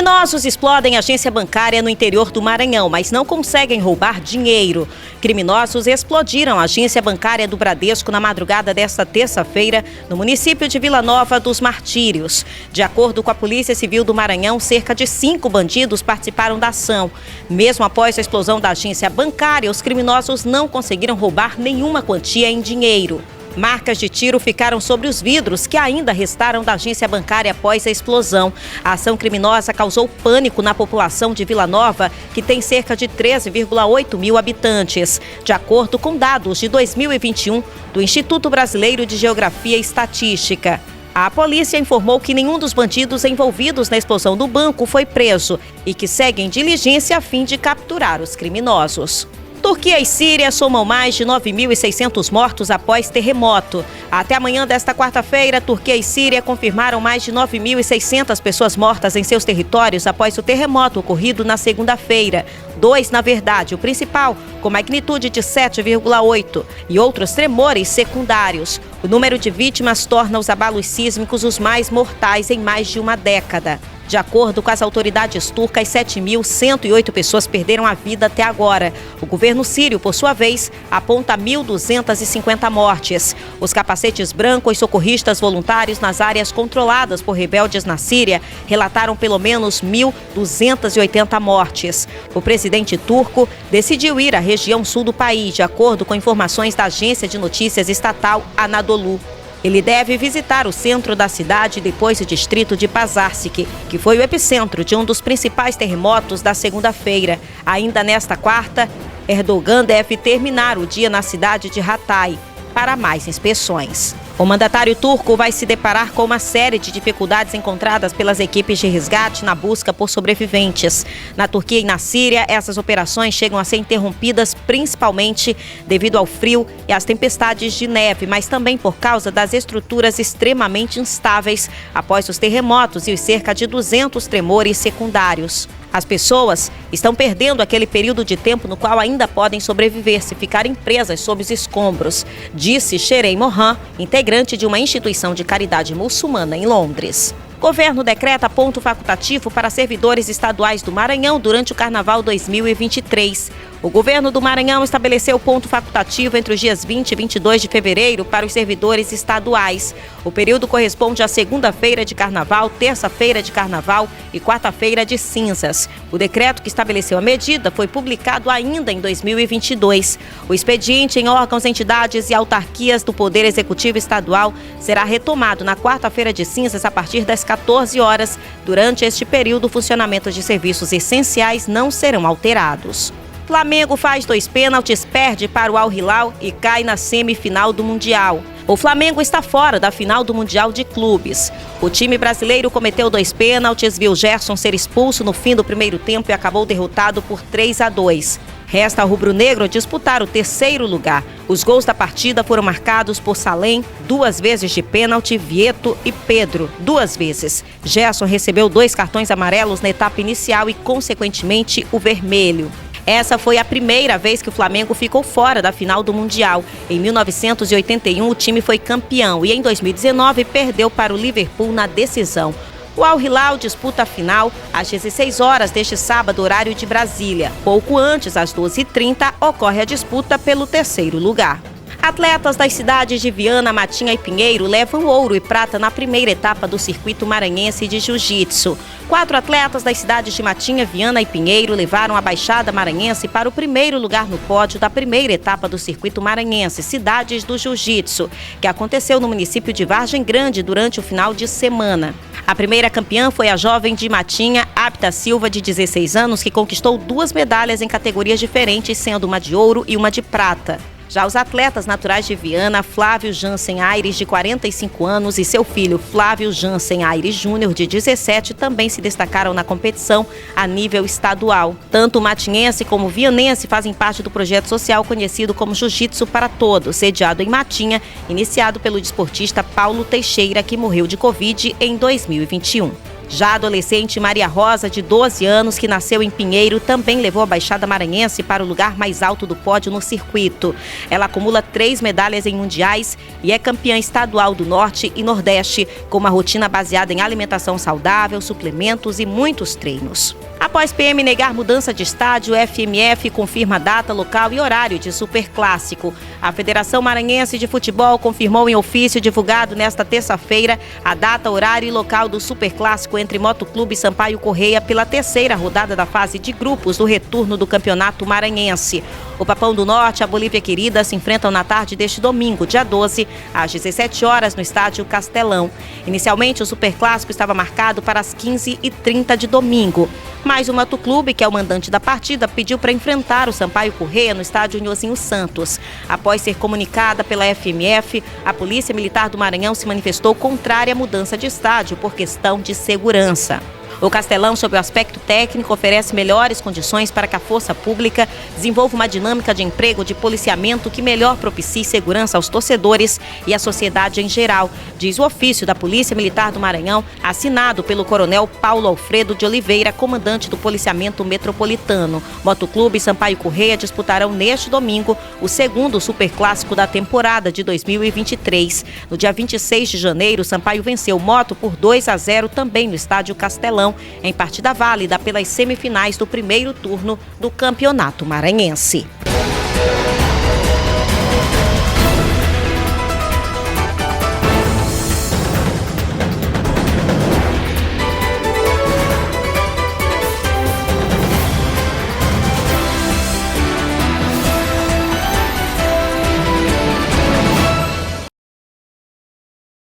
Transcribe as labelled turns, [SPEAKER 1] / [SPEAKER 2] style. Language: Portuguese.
[SPEAKER 1] Criminosos explodem agência bancária no interior do Maranhão, mas não conseguem roubar dinheiro. Criminosos explodiram a agência bancária do Bradesco na madrugada desta terça-feira, no município de Vila Nova dos Martírios. De acordo com a Polícia Civil do Maranhão, cerca de 5 bandidos participaram da ação. Mesmo após a explosão da agência bancária, os criminosos não conseguiram roubar nenhuma quantia em dinheiro. Marcas de tiro ficaram sobre os vidros que ainda restaram da agência bancária após a explosão. A ação criminosa causou pânico na população de Vila Nova, que tem cerca de 13,8 mil habitantes, de acordo com dados de 2021 do Instituto Brasileiro de Geografia e Estatística. A polícia informou que nenhum dos bandidos envolvidos na explosão do banco foi preso e que seguem diligência a fim de capturar os criminosos. Turquia e Síria somam mais de 9.600 mortos após terremoto. Até amanhã desta quarta-feira, Turquia e Síria confirmaram mais de 9.600 pessoas mortas em seus territórios após o terremoto ocorrido na segunda-feira. 2, na verdade, o principal, com magnitude de 7,8, e outros tremores secundários. O número de vítimas torna os abalos sísmicos os mais mortais em mais de uma década. De acordo com as autoridades turcas, 7.108 pessoas perderam a vida até agora. O governo sírio, por sua vez, aponta 1.250 mortes. Os capacetes brancos socorristas voluntários nas áreas controladas por rebeldes na Síria relataram pelo menos 1.280 mortes. O presidente turco decidiu ir à região sul do país, de acordo com informações da agência de notícias estatal Anadolu. Ele deve visitar o centro da cidade e depois o distrito de Pazarcik, que foi o epicentro de um dos principais terremotos da segunda-feira. Ainda nesta quarta, Erdogan deve terminar o dia na cidade de Hatay para mais inspeções. O mandatário turco vai se deparar com uma série de dificuldades encontradas pelas equipes de resgate na busca por sobreviventes. Na Turquia e na Síria, essas operações chegam a ser interrompidas principalmente devido ao frio e às tempestades de neve, mas também por causa das estruturas extremamente instáveis após os terremotos e os cerca de 200 tremores secundários. As pessoas estão perdendo aquele período de tempo no qual ainda podem sobreviver se ficarem presas sob os escombros, disse Shereen Mohan, integrante de uma instituição de caridade muçulmana em Londres. Governo decreta ponto facultativo para servidores estaduais do Maranhão durante o Carnaval 2023. O governo do Maranhão estabeleceu ponto facultativo entre os dias 20 e 22 de fevereiro para os servidores estaduais. O período corresponde à segunda-feira de Carnaval, terça-feira de Carnaval e quarta-feira de cinzas. O decreto que estabeleceu a medida foi publicado ainda em 2022. O expediente em órgãos, entidades e autarquias do Poder Executivo Estadual será retomado na quarta-feira de cinzas a partir das 14 horas. Durante este período, o funcionamento de serviços essenciais não serão alterados. Flamengo faz 2 pênaltis, perde para o Al Hilal e cai na semifinal do Mundial. O Flamengo está fora da final do Mundial de Clubes. O time brasileiro cometeu 2 pênaltis, viu Gerson ser expulso no fim do primeiro tempo e acabou derrotado por 3-2. Resta ao rubro-negro disputar o 3º lugar. Os gols da partida foram marcados por Salem, 2 vezes de pênalti, Vieto e Pedro, 2 vezes. Gerson recebeu 2 cartões amarelos na etapa inicial e, consequentemente, o vermelho. Essa foi a primeira vez que o Flamengo ficou fora da final do Mundial. Em 1981, o time foi campeão e em 2019 perdeu para o Liverpool na decisão. O Al Hilal disputa a final às 16 horas deste sábado, horário de Brasília. Pouco antes, às 12h30, ocorre a disputa pelo 3º lugar. Atletas das cidades de Viana, Matinha e Pinheiro levam ouro e prata na primeira etapa do Circuito Maranhense de Jiu-Jitsu. 4 atletas das cidades de Matinha, Viana e Pinheiro levaram a Baixada Maranhense para o 1º lugar no pódio da primeira etapa do Circuito Maranhense, Cidades do Jiu-Jitsu, que aconteceu no município de Vargem Grande durante o final de semana. A primeira campeã foi a jovem de Matinha, Apta Silva, de 16 anos, que conquistou 2 medalhas em categorias diferentes, sendo uma de ouro e uma de prata. Já os atletas naturais de Viana, Flávio Jansen Aires, de 45 anos, e seu filho Flávio Jansen Aires Júnior, de 17, também se destacaram na competição a nível estadual. Tanto o matinhense como o vianense fazem parte do projeto social conhecido como Jiu-Jitsu para Todos, sediado em Matinha, iniciado pelo desportista Paulo Teixeira, que morreu de Covid em 2021. Já a adolescente Maria Rosa, de 12 anos, que nasceu em Pinheiro, também levou a Baixada Maranhense para o lugar mais alto do pódio no circuito. Ela acumula 3 medalhas em mundiais e é campeã estadual do Norte e Nordeste, com uma rotina baseada em alimentação saudável, suplementos e muitos treinos. Após PM negar mudança de estádio, o FMF confirma data, local e horário de Superclássico. A Federação Maranhense de Futebol confirmou em ofício divulgado nesta terça-feira a data, horário e local do Superclássico entre Motoclube e Sampaio Corrêa pela 3ª rodada da fase de grupos do retorno do Campeonato Maranhense. O Papão do Norte e a Bolívia Querida se enfrentam na tarde deste domingo, dia 12, às 17 horas, no estádio Castelão. Inicialmente, o Superclássico estava marcado para as 15h30 de domingo. Mas o Motoclube, que é o mandante da partida, pediu para enfrentar o Sampaio Corrêa no estádio Nhozinho Santos. Após ser comunicada pela FMF, a Polícia Militar do Maranhão se manifestou contrária à mudança de estádio por questão de segurança. O Castelão, sob o aspecto técnico, oferece melhores condições para que a força pública desenvolva uma dinâmica de emprego de policiamento que melhor propicie segurança aos torcedores e à sociedade em geral, diz o ofício da Polícia Militar do Maranhão, assinado pelo coronel Paulo Alfredo de Oliveira, comandante do policiamento metropolitano. Motoclube e Sampaio Corrêa disputarão neste domingo o 2º Superclássico da temporada de 2023. No dia 26 de janeiro, Sampaio venceu Moto por 2-0 também no estádio Castelão, em partida válida pelas semifinais do primeiro turno do Campeonato Maranhense.